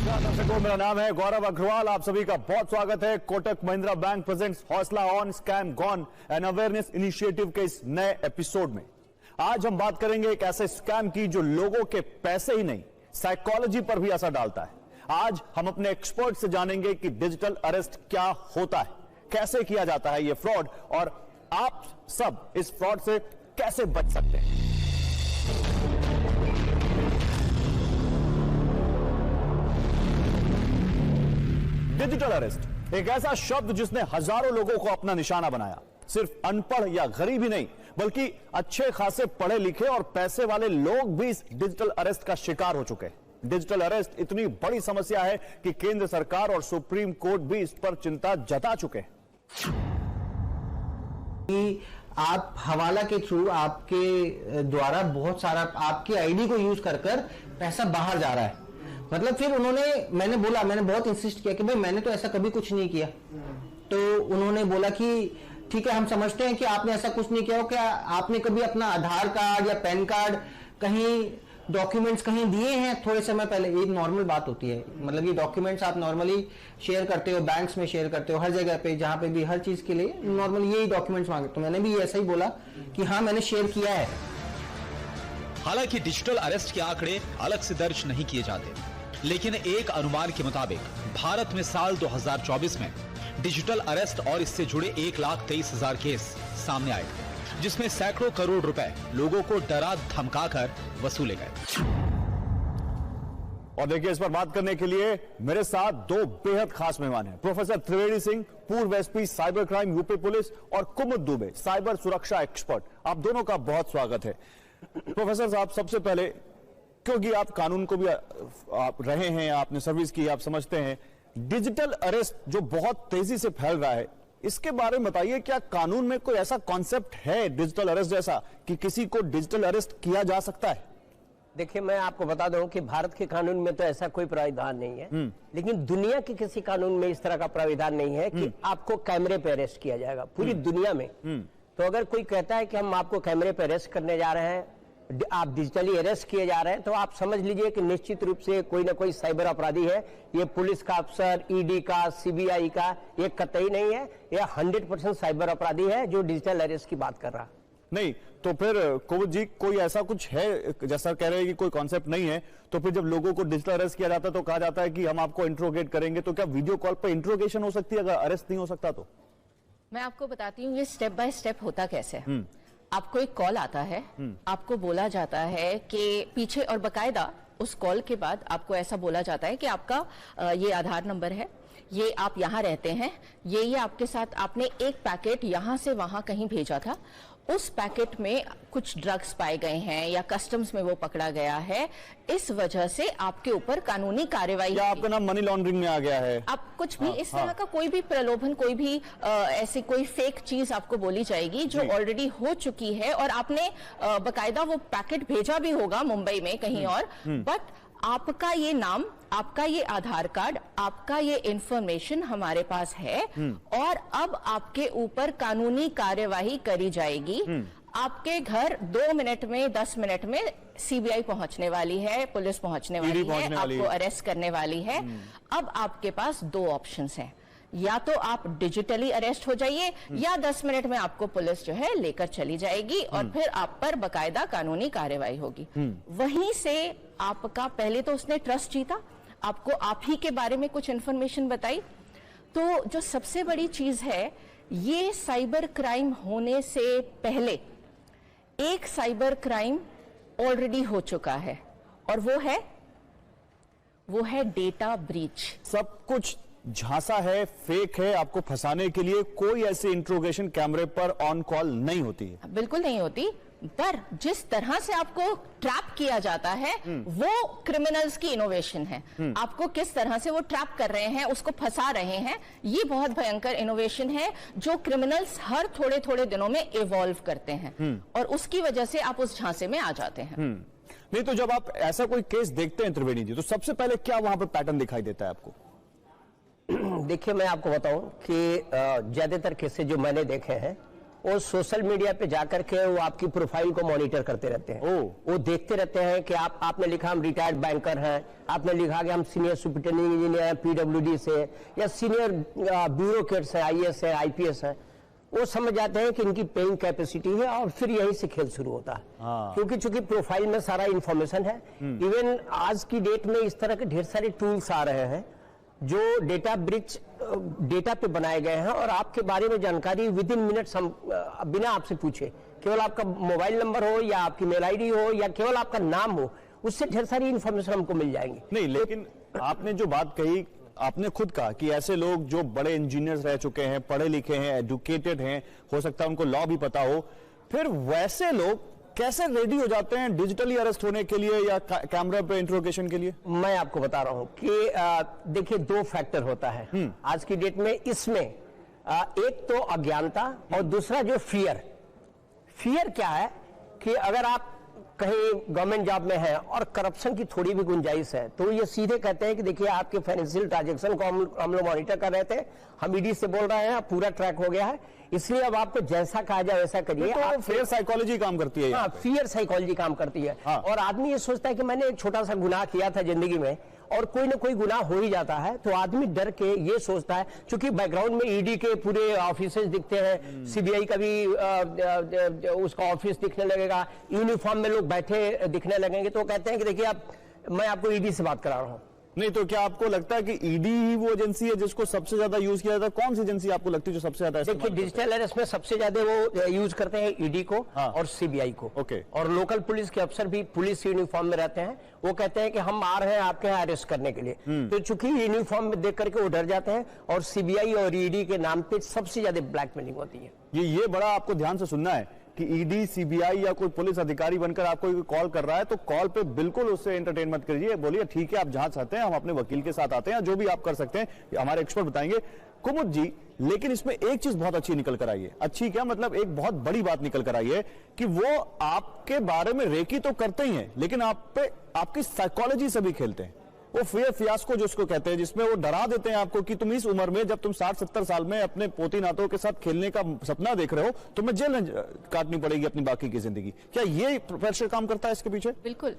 नमस्कार दर्शकों, मेरा नाम है गौरव अग्रवाल। आप सभी का बहुत स्वागत है कोटक महिंद्रा बैंक प्रेजेंट्स हौसला on scam gone and awareness initiative के इस नए एपिसोड में। आज हम बात करेंगे एक ऐसे स्कैम की जो लोगों के पैसे ही नहीं, साइकोलॉजी पर भी असर डालता है। आज हम अपने एक्सपर्ट से जानेंगे कि डिजिटल अरेस्ट क्या होता है, कैसे किया जाता है यह फ्रॉड, और आप सब इस फ्रॉड से कैसे बच सकते हैं। डिजिटल अरेस्ट एक ऐसा शब्द जिसने हजारों लोगों को अपना निशाना बनाया। सिर्फ अनपढ़ या गरीब ही नहीं, बल्कि अच्छे खासे पढ़े लिखे और पैसे वाले लोग भी इस डिजिटल अरेस्ट का शिकार हो चुके हैं। डिजिटल अरेस्ट इतनी बड़ी समस्या है कि केंद्र सरकार और सुप्रीम कोर्ट भी इस पर चिंता जता चुके हैं। आप हवाला के थ्रू आपके द्वारा बहुत सारा आपकी आईडी को यूज कर पैसा बाहर जा रहा है। मतलब फिर मैंने बहुत इंसिस्ट किया कि भाई मैंने तो ऐसा कभी कुछ नहीं किया। तो उन्होंने बोला कि ठीक है, हम समझते हैं कि आपने ऐसा कुछ नहीं किया हो। क्या आपने कभी अपना आधार कार्ड या पैन कार्ड कहीं डॉक्यूमेंट्स कहीं दिए हैं थोड़े समय पहले? ये नॉर्मल बात होती है। मतलब ये डॉक्यूमेंट्स आप नॉर्मली शेयर करते हो, बैंक्स में शेयर करते हो, हर जगह पे जहां पे भी हर चीज के लिए नॉर्मली यही डॉक्यूमेंट्स मांगे। तो मैंने भी ऐसा ही बोला कि हाँ, मैंने शेयर किया है। हालांकि डिजिटल अरेस्ट के आंकड़े अलग से दर्ज नहीं किए जाते, लेकिन एक अनुमान के मुताबिक भारत में साल 2024 में डिजिटल अरेस्ट और इससे जुड़े 1,23,000 केस सामने आए, जिसमें सैकड़ों करोड़ रुपए लोगों को डरा धमकाकर वसूले गए। और देखिए, इस पर बात करने के लिए मेरे साथ दो बेहद खास मेहमान हैं। प्रोफेसर त्रिवेदी सिंह, पूर्व SP cyber crime UP police, और कुमुद दुबे, साइबर सुरक्षा एक्सपर्ट। आप दोनों का बहुत स्वागत है। प्रोफेसर साहब, सबसे पहले, क्योंकि आप कानून को भी आप रहे हैं, आपने सर्विस की, आप समझते हैं डिजिटल अरेस्ट जो बहुत तेजी से फैल रहा है, इसके बारे में बताइए। क्या कानून में कोई ऐसा कॉन्सेप्ट है डिजिटल अरेस्ट जैसा कि किसी को डिजिटल अरेस्ट किया जा सकता है? देखिए, मैं आपको बता दूं कि भारत के कानून में तो ऐसा कोई प्राविधान नहीं है, लेकिन दुनिया के किसी कानून में इस तरह का प्राविधान नहीं है कि आपको कैमरे पे अरेस्ट किया जाएगा पूरी दुनिया में। तो अगर कोई कहता है कि हम आपको कैमरे पे अरेस्ट करने जा रहे हैं, आप डिजिटली अरेस्ट किए जा रहे हैं, तो आप समझ लीजिए कि निश्चित रूप से कोई ना कोई साइबर अपराधी है। ये पुलिस का अफसर, ईडी का, सीबीआई का, ये कतई नहीं है। ये 100% साइबर अपराधी है जो डिजिटल अरेस्ट की बात कर रहा है। नहीं तो फिर कुमुद जी, कोई ऐसा कुछ है, जैसा कह रहे हैं कि कोई कॉन्सेप्ट नहीं है, तो फिर जब लोगों को डिजिटल अरेस्ट किया जाता है तो कहा जाता है कि हम आपको इंट्रोगेट करेंगे, तो क्या वीडियो कॉल पर इंट्रोगेशन हो सकती है अगर अरेस्ट नहीं हो सकता? तो मैं आपको बताती हूँ ये स्टेप बाय स्टेप होता कैसे है। आपको एक कॉल आता है, आपको बोला जाता है कि पीछे, और बकायदा उस कॉल के बाद आपको ऐसा बोला जाता है कि आपका ये आधार नंबर है, ये आप यहाँ रहते हैं, ये आपके साथ आपने एक पैकेट यहाँ से वहां कहीं भेजा था, उस पैकेट में कुछ ड्रग्स पाए गए हैं या कस्टम्स में वो पकड़ा गया है, इस वजह से आपके ऊपर कानूनी कार्यवाही, या आपका नाम मनी लॉन्ड्रिंग में आ गया है, आप कुछ भी इस तरह का कोई भी प्रलोभन, कोई भी ऐसी कोई फेक चीज आपको बोली जाएगी जो ऑलरेडी हो चुकी है, और आपने बकायदा वो पैकेट भेजा भी होगा मुंबई में कहीं और, बट आपका ये नाम, आपका ये आधार कार्ड, आपका ये इंफॉर्मेशन हमारे पास है, और अब आपके ऊपर कानूनी कार्यवाही करी जाएगी। आपके घर 2 मिनट में, 10 मिनट में सीबीआई पहुंचने वाली है, पुलिस पहुंचने वाली है, आपको अरेस्ट करने वाली है। अब आपके पास 2 ऑप्शंस हैं, या तो आप डिजिटली अरेस्ट हो जाइए, या 10 मिनट में आपको पुलिस जो है लेकर चली जाएगी और फिर आप पर बकायदा कानूनी कार्यवाही होगी। वहीं से आपका, पहले तो उसने ट्रस्ट जीता, आपको आप ही के बारे में कुछ इंफॉर्मेशन बताई। तो जो सबसे बड़ी चीज है, ये साइबर क्राइम होने से पहले एक साइबर क्राइम ऑलरेडी हो चुका है, और वो है डेटा ब्रीच। सब कुछ झांसा है, फेक है, आपको फंसाने के लिए कोई ऐसी इंट्रोगेशन कैमरे पर ऑन कॉल नहीं होती है। बिल्कुल नहीं होती, पर जिस तरह से आपको ट्रैप किया जाता है वो क्रिमिनल्स की इनोवेशन है। आपको किस तरह से वो ट्रैप कर रहे हैं, उसको फंसा रहे हैं, ये बहुत भयंकर इनोवेशन है जो क्रिमिनल्स हर थोड़े थोड़े दिनों में इवॉल्व करते हैं, और उसकी वजह से आप उस झांसे में आ जाते हैं। नहीं तो जब आप ऐसा कोई केस देखते हैं त्रिवेदी जी, तो सबसे पहले क्या वहां पर पैटर्न दिखाई देता है आपको? देखिए, मैं आपको बताऊं कि ज्यादातर केसेस जो मैंने देखे हैं वो सोशल मीडिया पे जाकर के वो आपकी प्रोफाइल को मॉनिटर करते रहते हैं। वो देखते रहते हैं कि आपने लिखा हम रिटायर्ड बैंकर हैं, आपने लिखा कि हम सीनियर सुपरिटेंडिंग इंजीनियर हैं पीडब्ल्यूडी से, या सीनियर ब्यूरोक्रेट्स हैं, आईएएस है, आईपीएस है। वो समझ जाते हैं कि इनकी पेइंग कैपेसिटी है और फिर यहीं से खेल शुरू होता है। क्योंकि चूंकि प्रोफाइल में सारा इंफॉर्मेशन है। इवन आज की डेट में इस तरह के ढेर सारे टूल्स आ रहे हैं जो डेटा ब्रिच डेटा पे बनाए गए हैं और आपके बारे में जानकारी विद इन मिनट्स हम बिना आपसे पूछे, केवल आपका मोबाइल नंबर हो या आपकी मेल आईडी हो या केवल आपका नाम हो, उससे ढेर सारी इंफॉर्मेशन हमको मिल जाएंगी। नहीं, लेकिन आपने जो बात कही, आपने खुद कहा कि ऐसे लोग जो बड़े इंजीनियर्स रह चुके हैं, पढ़े लिखे हैं, एजुकेटेड हैं, हो सकता है उनको लॉ भी पता हो, फिर वैसे लोग कैसे रेडी हो जाते हैं डिजिटली अरेस्ट होने के लिए या कैमरा पे इंट्रोगेशन के लिए? मैं आपको बता रहा हूं कि देखिए 2 फैक्टर होता है आज की डेट में। इसमें एक तो अज्ञानता और दूसरा जो फियर क्या है कि अगर आप कहीं गवर्नमेंट जॉब में है और करप्शन की थोड़ी भी गुंजाइश है तो ये सीधे कहते हैं कि देखिए आपके फाइनेंशियल ट्रांजैक्शन को हम लोग मॉनिटर कर रहे थे, हम ईडी से बोल रहे हैं, पूरा ट्रैक हो गया है, इसलिए अब आपको जैसा कहा जाए वैसा करिए। तो फियर साइकोलॉजी काम करती है। हाँ, फियर साइकोलॉजी काम करती है। हाँ। और आदमी ये सोचता है कि मैंने एक छोटा सा गुनाह किया था जिंदगी में और कोई ना कोई गुनाह हो ही जाता है, तो आदमी डर के ये सोचता है, क्योंकि बैकग्राउंड में ईडी के पूरे ऑफिसेज दिखते हैं, सीबीआई का भी उसका ऑफिस दिखने लगेगा, यूनिफॉर्म में लोग बैठे दिखने लगेंगे, तो कहते हैं कि देखिए मैं आपको ईडी से बात करा रहा हूं। नहीं तो क्या आपको लगता है कि ईडी ही वो एजेंसी है जिसको सबसे ज्यादा यूज किया जाता है? कौन सी एजेंसी आपको लगती है जो सबसे ज्यादा? देखिए डिजिटल अरेस्ट में सबसे ज्यादा वो यूज करते हैं ईडी को और सीबीआई को। ओके। और लोकल पुलिस के अफसर भी पुलिस यूनिफॉर्म में रहते हैं, वो कहते हैं कि हम आ रहे हैं आपके यहाँ अरेस्ट करने के लिए, तो चूंकि यूनिफॉर्म में देख करके वो डर जाते हैं और सीबीआई और ईडी के नाम पे सबसे ज्यादा ब्लैकमेलिंग होती है। ये बड़ा आपको ध्यान से सुनना है कि ईडी, सीबीआई या कोई पुलिस अधिकारी बनकर आपको कॉल कर रहा है तो कॉल पे बिल्कुल उससे एंटरटेन मत करिए, बोलिए ठीक है आप जहां चाहते हैं हम अपने वकील के साथ आते हैं, जो भी आप कर सकते हैं हमारे एक्सपर्ट बताएंगे। कुमुद जी, लेकिन इसमें एक चीज बहुत अच्छी निकल कर आई है। अच्छी क्या मतलब, एक बहुत बड़ी बात निकल कर आई है कि वो आपके बारे में रेकी तो करते ही हैं लेकिन आप पे आपकी साइकोलॉजी से भी खेलते हैं। वो फियर फियास्को जो उसको कहते हैं, जिसमें वो डरा देते हैं आपको कि तुम इस उम्र में, जब तुम 60-70 साल में अपने पोती नातों के साथ खेलने का सपना देख रहे हो, तुम्हें जेल काटनी पड़ेगी अपनी बाकी की जिंदगी। क्या ये प्रेशर काम करता है इसके पीछे? बिल्कुल।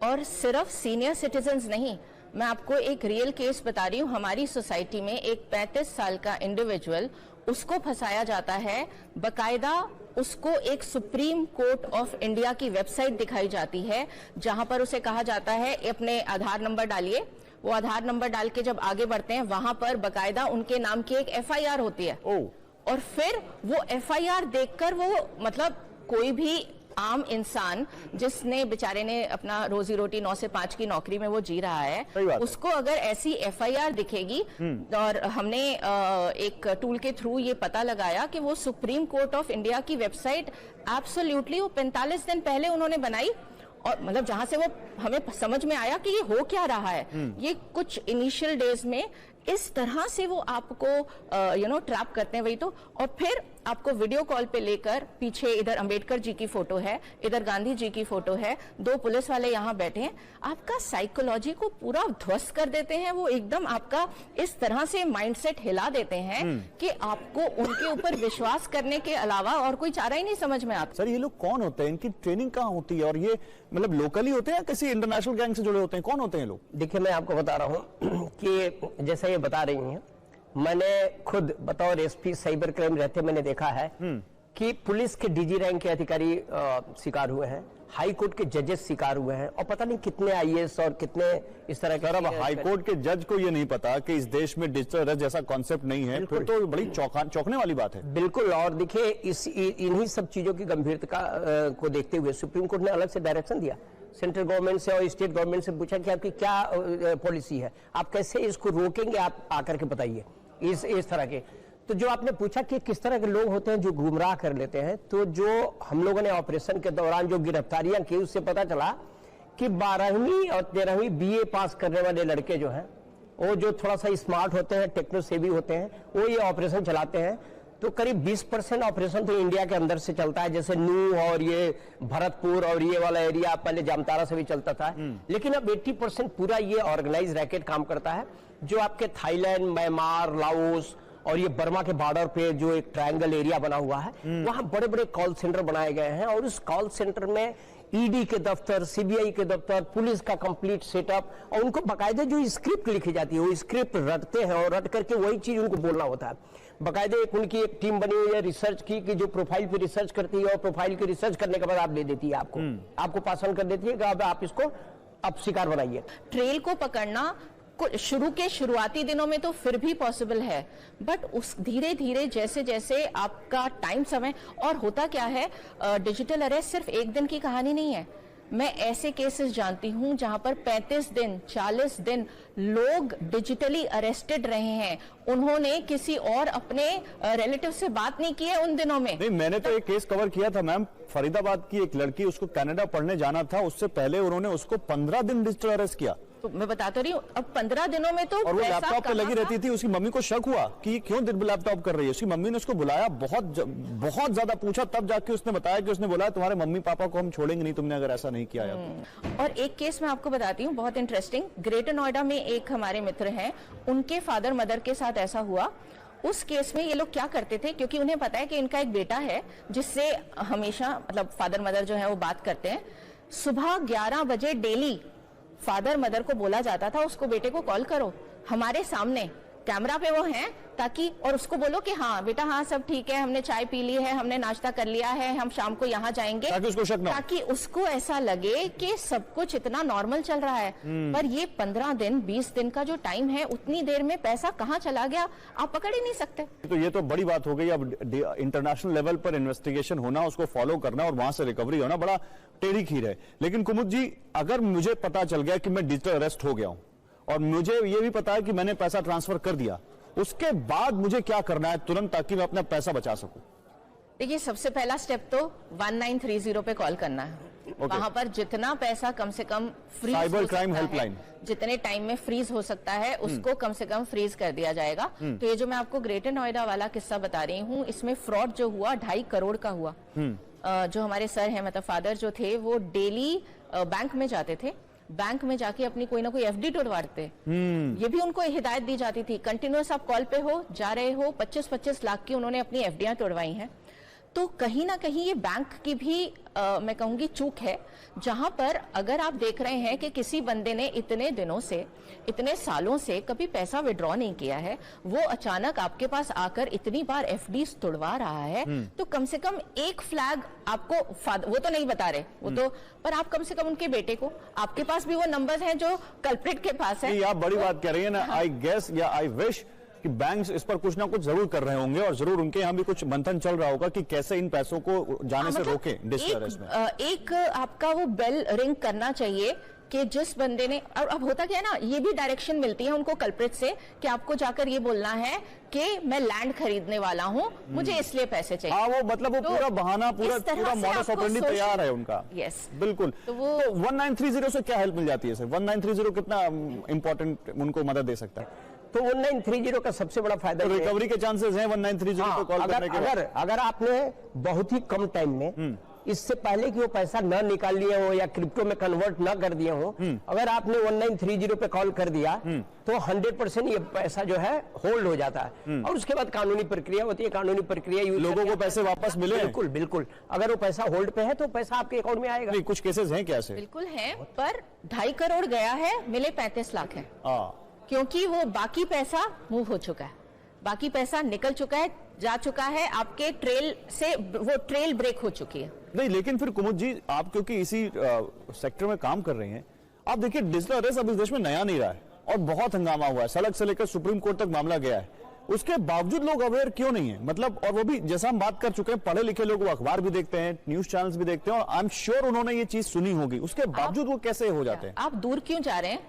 और सिर्फ सीनियर सिटीजन्स नहीं, मैं आपको एक रियल केस बता रही हूँ। हमारी सोसाइटी में एक 35 साल का इंडिविजुअल, उसको फंसाया जाता है, बकायदा उसको एक सुप्रीम कोर्ट ऑफ इंडिया की वेबसाइट दिखाई जाती है जहां पर उसे कहा जाता है अपने आधार नंबर डालिए। वो आधार नंबर डाल के जब आगे बढ़ते हैं वहां पर बकायदा उनके नाम की एक एफआईआर होती है। और फिर वो एफआईआर देखकर वो मतलब कोई भी आम इंसान जिसने बेचारे ने अपना रोजी रोटी 9 से 5 की नौकरी में वो जी रहा है, उसको अगर ऐसी एफआईआर दिखेगी, और हमने एक टूल के थ्रू ये पता लगाया कि वो सुप्रीम कोर्ट ऑफ इंडिया की वेबसाइट एब्सोल्युटली वो 45 दिन पहले उन्होंने बनाई, और मतलब जहां से वो हमें समझ में आया कि ये हो क्या रहा है। ये कुछ इनिशियल डेज में इस तरह से वो आपको ट्रैप करते हैं, वही तो। और फिर आपको वीडियो कॉल पे लेकर, पीछे इधर अंबेडकर जी की फोटो है, इधर गांधी जी की फोटो है, 2 पुलिस वाले यहाँ बैठे हैं, आपका साइकोलॉजी को पूरा ध्वस्त कर देते हैं। वो एकदम आपका इस तरह से माइंडसेट हिला देते हैं कि आपको उनके ऊपर विश्वास करने के अलावा और कोई चारा ही नहीं समझ में आता। सर ये लोग कौन होते हैं, इनकी ट्रेनिंग कहाँ होती है, और ये मतलब लोकली होते हैं किसी इंटरनेशनल गैंग से जुड़े होते हैं, कौन होते हैं लोग? देखिए मैं आपको बता रहा हूँ कि जैसा ये बता रही हैं, मैंने खुद बतौर एसपी साइबर क्राइम रहते मैंने देखा है कि पुलिस के डीजी रैंक के अधिकारी शिकार हुए हैं, हाई कोर्ट के जजेस शिकार हुए हैं, और पता नहीं कितने आईएएस और कितने इस तरह के। अब हाई कोर्ट के जज को ये नहीं पता कि इस देश में डिजिटल अरेस्ट जैसा कॉन्सेप्ट नहीं है, फिर तो बड़ी चौंकने वाली बात है। बिल्कुल। और देखिए इन्हीं सब चीजों की गंभीरता को देखते हुए सुप्रीम कोर्ट ने अलग से डायरेक्शन दिया, सेंट्रल गवर्नमेंट से और स्टेट गवर्नमेंट से पूछा कि आपकी क्या पॉलिसी है, आप कैसे इसको रोकेंगे, आप आकर के बताइए इस तरह के। तो जो आपने पूछा कि किस तरह के लोग होते हैं जो गुमराह कर लेते हैं, तो जो हम लोगों ने ऑपरेशन के दौरान जो गिरफ्तारियां की उससे पता चला कि 12वीं और 13वीं बीए पास करने वाले लड़के जो हैं, वो जो थोड़ा सा स्मार्ट होते हैं, टेक्नो सेवी होते हैं, वो ये ऑपरेशन चलाते हैं। तो करीब 20% ऑपरेशन तो इंडिया के अंदर से चलता है, जैसे नू और ये भरतपुर और ये वाला एरिया पहले जामतारा से भी चलता था, लेकिन अब 80% पूरा ये ऑर्गेनाइज रैकेट काम करता है, जो आपके थाईलैंड, म्यांमार, लाओस और ये बर्मा के बॉर्डर पे जो एक ट्रायंगल एरिया बना हुआ है, वहां बड़े बड़े कॉल सेंटर बनाए गए हैं और उस कॉल सेंटर में ईडी के दफ्तर, सीबीआई के दफ्तर, पुलिस का कंप्लीट सेटअप, और उनको बाकायदे जो स्क्रिप्ट लिखी जाती है वो स्क्रिप्ट रटते हैं और रट करके वही चीज उनको बोलना होता है। बाकायदे उनकी एक टीम बनी हुई है रिसर्च की कि जो प्रोफाइल पे रिसर्च करती है और प्रोफाइल की रिसर्च करने के बाद आप दे देती है, आपको पासन कर देती है कि अब आप इसको अब शिकार बनाइए। ट्रेल को पकड़ना शुरू के शुरुआती दिनों में तो फिर भी पॉसिबल है, बट उस धीरे धीरे जैसे जैसे आपका टाइम समय, और होता क्या है, डिजिटल अरेस्ट सिर्फ एक दिन की कहानी नहीं है। मैं ऐसे केसेस जानती हूं जहां पर 35 दिन 40 दिन लोग डिजिटली अरेस्टेड रहे हैं, उन्होंने किसी और अपने रिलेटिव से बात नहीं की है उन दिनों में। नहीं, मैंने तो एक केस कवर किया था मैम, फरीदाबाद की एक लड़की, उसको कनाडा पढ़ने जाना था, उससे पहले उन्होंने उसको 15 दिन डिजिटल अरेस्ट किया। तो मैं बताते रही हूँ, अब 15 दिनों में तो और वो लैपटॉप पे लगी रहती थी। उसकी मम्मी को शक हुआ कि क्यों दिन लैपटॉप कर रही है। उसकी मम्मी ने उसको बुलाया, बहुत ज्यादा पूछा, तब जाके उसने बताया कि उसने बोला तुम्हारे मम्मी पापा को हम छोड़ेंगे नहीं तुमने अगर ऐसा नहीं किया है। और एक केस मैं आपको बताती हूँ बहुत इंटरेस्टिंग। ग्रेटर नोएडा में एक हमारे मित्र हैं, उनके फादर मदर के साथ ऐसा हुआ। उस केस में ये लोग क्या करते थे, क्योंकि उन्हें पता है कि इनका एक बेटा है जिससे हमेशा मतलब फादर मदर जो है वो बात करते हैं। सुबह 11 बजे डेली फादर मदर को बोला जाता था उसको बेटे को कॉल करो, हमारे सामने कैमरा पे वो हैं, ताकि और उसको बोलो कि हाँ बेटा हाँ सब ठीक है, हमने चाय पी ली है, हमने नाश्ता कर लिया है, हम शाम को यहाँ जाएंगे, ताकि उसको शक ना हो। ताकि उसको ऐसा लगे कि सब कुछ इतना नॉर्मल चल रहा है। पर ये 15 दिन 20 दिन का जो टाइम है, उतनी देर में पैसा कहाँ चला गया आप पकड़ ही नहीं सकते। तो ये तो बड़ी बात हो गई। अब इंटरनेशनल लेवल पर इन्वेस्टिगेशन होना, उसको फॉलो करना और वहां से रिकवरी होना बड़ा टेढ़ी खीर है। लेकिन कुमुद जी, अगर मुझे पता चल गया कि मैं डिजिटल अरेस्ट हो गया हूं और मुझे ये भी पता है कि मैंने पैसा ट्रांसफर कर दिया, उसके बाद मुझे क्या करना है तुरंत, ताकि मैं अपना पैसा बचा सकूं? देखिए, सबसे पहला स्टेप तो 1930 पे कॉल करना है। वहां पर जितना पैसा कम से कम फ्रीज, साइबर क्राइम हेल्पलाइन, जितने टाइम में फ्रीज हो सकता है उसको कम से कम फ्रीज कर दिया जाएगा। तो ये जो मैं आपको ग्रेटर नोएडा वाला किस्सा बता रही हूँ, इसमें फ्रॉड जो हुआ 2.5 करोड़ का हुआ। जो हमारे सर हैं, मतलब फादर जो थे, वो डेली बैंक में जाते थे, बैंक में जाके अपनी कोई ना कोई एफडी तोड़वाते। ये भी उनको हिदायत दी जाती थी, कंटिन्यूअस आप कॉल पे हो, जा रहे हो, 25-25 लाख की उन्होंने अपनी एफडीआं तोड़वाई हैं। तो कहीं ना कहीं ये बैंक की भी मैं कहूंगी चूक है, जहां पर अगर आप देख रहे हैं कि किसी बंदे ने इतने दिनों से, इतने सालों से कभी पैसा विड्रॉ नहीं किया है, वो अचानक आपके पास आकर इतनी बार एफडीज तोड़वा रहा है, तो कम से कम एक फ्लैग आपको, वो तो नहीं बता रहे, वो तो, पर आप कम से कम उनके बेटे को, आपके पास भी वो नंबर हैं जो कल्प्रिट के पास है। आप बड़ी बात कह रही है ना। आई गेस या आई विश कि बैंक्स इस पर कुछ ना कुछ जरूर कर रहे होंगे और जरूर उनके यहाँ भी कुछ मंथन चल रहा होगा कि कैसे इन पैसों को जाने से रोकें डिजिटल अरेस्ट में। एक आपका वो बेल रिंग करना चाहिए कि जिस बंदे ने, और अब होता क्या है ना, ये भी डायरेक्शन मिलती है उनको कल्प्रिट से कि आपको जाकर ये बोलना है कि मैं लैंड खरीदने वाला हूँ, मुझे इसलिए पैसे चाहिए। हाँ, वो मतलब वो तो पूरा बहाना, पूरा मॉडस ऑपरेंडी तैयार है उनका। यस, बिल्कुल। तो 1930 से क्या हेल्प मिल जाती है सर? 1930 कितना इंपॉर्टेंट उनको मदद दे सकता है? तो 1930 का सबसे बड़ा फायदा तो रिकवरी के चांसेस हैं 1930 को कॉल करने के बाद? अगर आपने बहुत ही कम टाइम में, इससे पहले कि वो पैसा न निकाल लिए हो या क्रिप्टो में कन्वर्ट न कर दिए हो, अगर आपने 1930 पे कॉल कर दिया तो 100% ये पैसा जो है होल्ड हो जाता है और उसके बाद कानूनी प्रक्रिया होती है। कानूनी प्रक्रिया लोगों को पैसे वापस मिले? बिल्कुल बिल्कुल। अगर वो पैसा होल्ड पे है तो पैसा आपके अकाउंट में आएगा। नहीं, कुछ केसेस हैं क्या ऐसे? बिल्कुल है, पर 2.5 करोड़ गया है, मिले 35 लाख है, क्योंकि वो बाकी पैसा मूव हो चुका है, बाकी पैसा निकल चुका है, जा चुका है आपके ट्रेल से, वो ट्रेल ब्रेक हो चुकी है। नहीं, लेकिन फिर कुमुद जी, आप क्योंकि इसी सेक्टर में काम कर रहे हैं, आप देखिए डिजिटल अरेस्ट अब इस देश में नया नहीं रहा है और बहुत हंगामा हुआ है, सड़क से लेकर सुप्रीम कोर्ट तक मामला गया है, उसके बावजूद लोग अवेयर क्यों नहीं है? मतलब, और वो भी जैसा हम बात कर चुके हैं, पढ़े लिखे लोग वो अखबार भी देखते हैं, न्यूज चैनल्स भी देखते हैं और आई एम श्योर उन्होंने ये चीज सुनी होगी, उसके बावजूद वो कैसे हो जाते हैं? आप दूर क्यों जा रहे हैं?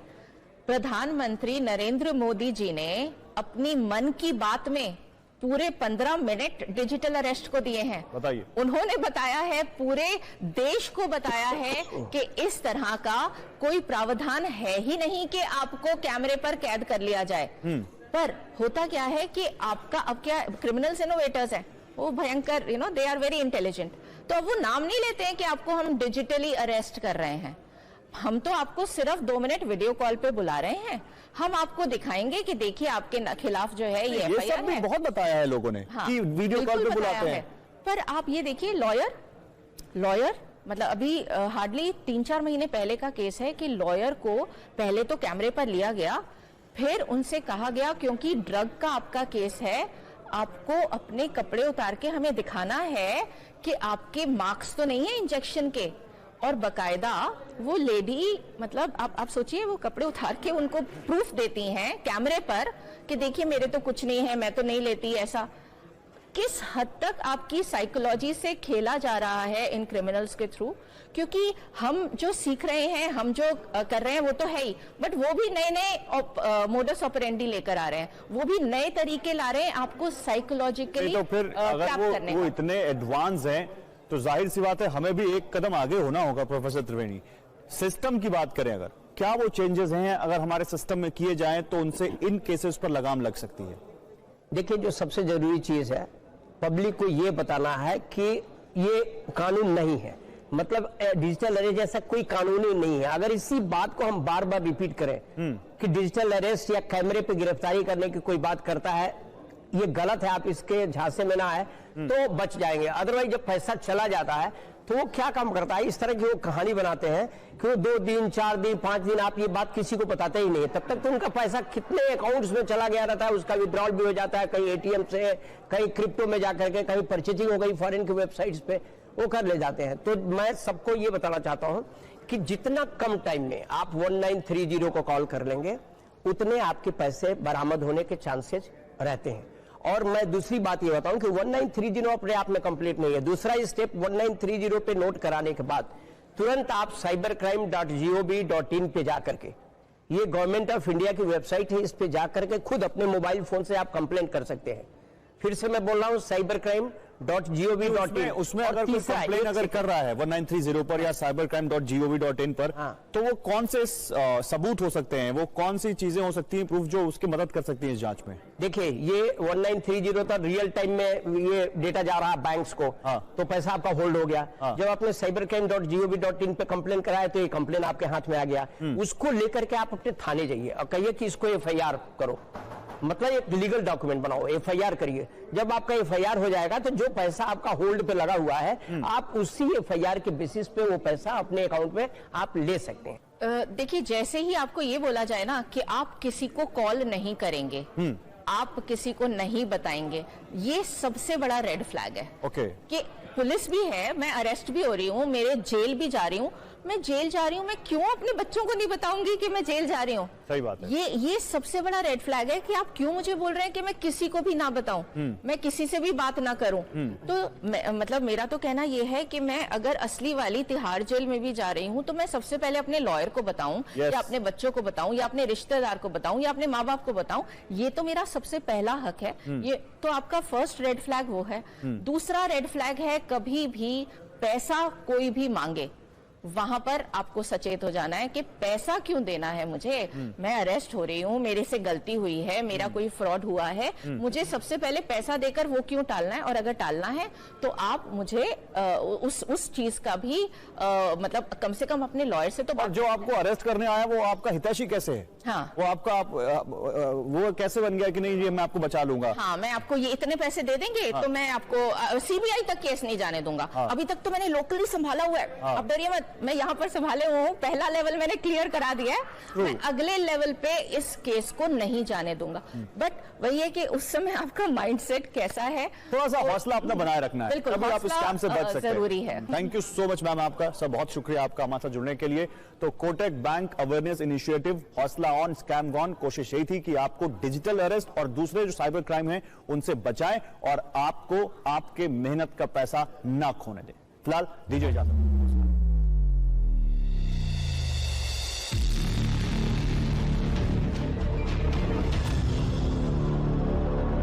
प्रधानमंत्री नरेंद्र मोदी जी ने अपनी मन की बात में पूरे 15 मिनट डिजिटल अरेस्ट को दिए हैं। बताइए। उन्होंने बताया है, पूरे देश को बताया है कि इस तरह का कोई प्रावधान है ही नहीं कि आपको कैमरे पर कैद कर लिया जाए। पर होता क्या है कि आपका, अब क्या क्रिमिनल्स इनोवेटर्स हैं, वो भयंकर, दे आर वेरी इंटेलिजेंट, तो अब वो नाम नहीं लेते हैं कि आपको हम डिजिटली अरेस्ट कर रहे हैं। हम तो आपको सिर्फ 2 मिनट वीडियो कॉल पे बुला रहे हैं, हम आपको दिखाएंगे कि देखिए आपके खिलाफ जो है ये सब एफआईआर भी है। बहुत बताया है लोगों ने हाँ, कि वीडियो कॉल पे बुलाते हैं। पर आप ये देखिए, लॉयर मतलब अभी हार्डली 3-4 महीने पहले का केस है कि लॉयर को पहले तो कैमरे पर लिया गया, फिर उनसे कहा गया क्योंकि ड्रग का आपका केस है, आपको अपने कपड़े उतार के हमें दिखाना है कि आपके मार्क्स तो नहीं है इंजेक्शन के। और बकायदा वो लेडी, मतलब आप सोचिए, वो कपड़े उतार के उनको प्रूफ देती हैं कैमरे पर कि देखिए मेरे तो कुछ नहीं है, मैं तो नहीं लेती ऐसा। किस हद तक आपकी साइकोलॉजी से खेला जा रहा है इन क्रिमिनल्स के थ्रू, क्योंकि हम जो सीख रहे हैं, हम जो कर रहे हैं वो तो है ही, बट वो भी नए नए मोडस ऑपरेंडी लेकर आ रहे हैं, वो भी नए तरीके ला रहे हैं आपको साइकोलॉजिकली तो फिर अगर वो इतने एडवांस हैं तो जाहिर सी बात है हमें भी एक कदम आगे होना होगा। प्रोफेसर त्रिवेणी, सिस्टम की बात करें, अगर क्या वो चेंजेस हैं अगर हमारे सिस्टम में किए जाएं तो उनसे इन केसेस पर लगाम लग सकती है? देखिए, जो सबसे जरूरी चीज है, पब्लिक को ये बताना है कि ये कानून नहीं है, मतलब डिजिटल अरेस्ट जैसा कोई कानून ही नहीं है। अगर इसी बात को हम बार बार रिपीट करें कि डिजिटल अरेस्ट या कैमरे पे गिरफ्तारी करने की कोई बात करता है, ये गलत है, आप इसके झांसे में ना आए तो बच जाएंगे। अदरवाइज जब पैसा चला जाता है तो वो क्या काम करता है, इस तरह की वो कहानी बनाते हैं कि वो 2 दिन 4 दिन 5 दिन आप ये बात किसी को बताते ही नहीं, तब तक तो उनका पैसा कितने अकाउंट्स में चला गया रहता है, उसका विड्रॉल भी हो जाता है, कहीं एटीएम से, कहीं क्रिप्टो में जाकर के, कहीं परचेजिंग हो गई फॉरेन की वेबसाइट्स पे, वो कर ले जाते हैं। तो मैं सबको ये बताना चाहता हूं कि जितना कम टाइम में आप 1930 को कॉल कर लेंगे, उतने आपके पैसे बरामद होने के चांसेस रहते हैं। और मैं दूसरी बात ये बताऊं कि 1930 अपने आप में कंप्लीट नहीं है। दूसरा स्टेप 1930 पे नोट कराने के बाद तुरंत आप cybercrime.gov.in पे जाकर के, ये गवर्नमेंट ऑफ इंडिया की वेबसाइट है, इस पे जाकर के खुद अपने मोबाइल फोन से आप कंप्लेंट कर सकते हैं। फिर से मैं बोल रहा हूं cybercrime.gov.in। उसमें अगर कोई कंप्लेन अगर कर रहा है 1930 पर या cybercrime.gov.in पर, तो वो कौन से सबूत हो सकते हैं, वो कौन सी चीजें हो सकती हैं प्रूफ जो उसकी मदद कर सकती है इस जांच में? देखिए, ये 1930 तो रियल टाइम में ये डेटा जा रहा है बैंक्स को, तो पैसा आपका होल्ड हो गया। जब आपने cybercrime.gov.in पे कंप्लेन कराया तो ये कंप्लेन आपके हाथ में आ गया, उसको लेकर के आप अपने थाने जाइए और कहिए कि इसको एफआईआर करो, मतलब एक लीगल डॉक्यूमेंट बनाओ, एफआईआर करिए। जब आपका एफआईआर हो जाएगा तो जो पैसा आपका होल्ड पे लगा हुआ है, आप उसी एफआईआर के बेसिस पे वो पैसा अपने अकाउंट में आप ले सकते हैं। देखिए, जैसे ही आपको ये बोला जाए ना कि आप किसी को कॉल नहीं करेंगे, आप किसी को नहीं बताएंगे, ये सबसे बड़ा रेड फ्लैग है। कि पुलिस भी है, मैं अरेस्ट भी हो रही हूँ, मेरे जेल भी जा रही हूँ, मैं जेल जा रही हूँ, मैं क्यों अपने बच्चों को नहीं बताऊंगी कि मैं जेल जा रही हूँ? सही बात है। ये सबसे बड़ा रेड फ्लैग है कि आप क्यों मुझे बोल रहे हैं कि मैं किसी को भी ना बताऊं, मैं किसी से भी बात ना करूं। तो मतलब मेरा तो कहना ये है कि मैं अगर असली वाली तिहाड़ जेल में भी जा रही हूं तो मैं सबसे पहले अपने लॉयर को बताऊं, या अपने बच्चों को बताऊं, या अपने रिश्तेदार को बताऊं, या अपने माँ बाप को बताऊं। ये तो मेरा सबसे पहला हक है। ये तो आपका फर्स्ट रेड फ्लैग वो है। दूसरा रेड फ्लैग है, कभी भी पैसा कोई भी मांगे, वहां पर आपको सचेत हो जाना है कि पैसा क्यों देना है मुझे, मैं अरेस्ट हो रही हूँ, मेरे से गलती हुई है, मेरा कोई फ्रॉड हुआ है, मुझे सबसे पहले पैसा देकर वो क्यों टालना है? और अगर टालना है तो आप मुझे उस चीज का भी मतलब कम से कम अपने लॉयर से तो। जो आपको अरेस्ट करने आया वो आपका हितैषी कैसे है? हाँ, वो आपका वो कैसे बन गया कि नहीं ये मैं आपको बचा लूंगा? हाँ, मैं आपको ये इतने पैसे दे देंगे तो मैं आपको सीबीआई तक केस नहीं जाने दूंगा। अभी तक तो मैंने लोकली संभाला हुआ है, अब डरिए मत, मैं यहाँ पर संभाले हुआ हूँ। पहला लेवल मैंने क्लियर करा दिया है, मैं अगले लेवल पे इस केस को नहीं जाने दूंगा। बट वही है कि उस समय आपका माइंडसेट कैसा है, थोड़ा सा हौसला अपना बनाए रखना है, तभी आप इस काम से बच सकते हैं। जरूरी है। Thank you so much ma'am, आपका सब बहुत शुक्रिया आपका हमारे साथ जुड़ने के लिए। तो कोटक बैंक अवेयरनेस इनिशिएटिव हौसला ऑन स्कैम गॉन, कोशिश यही थी कि आपको डिजिटल अरेस्ट और दूसरे जो साइबर क्राइम है उनसे बचाएं और आपको आपके मेहनत का पैसा ना खोने दें। फिलहाल दीजिए इजाजत।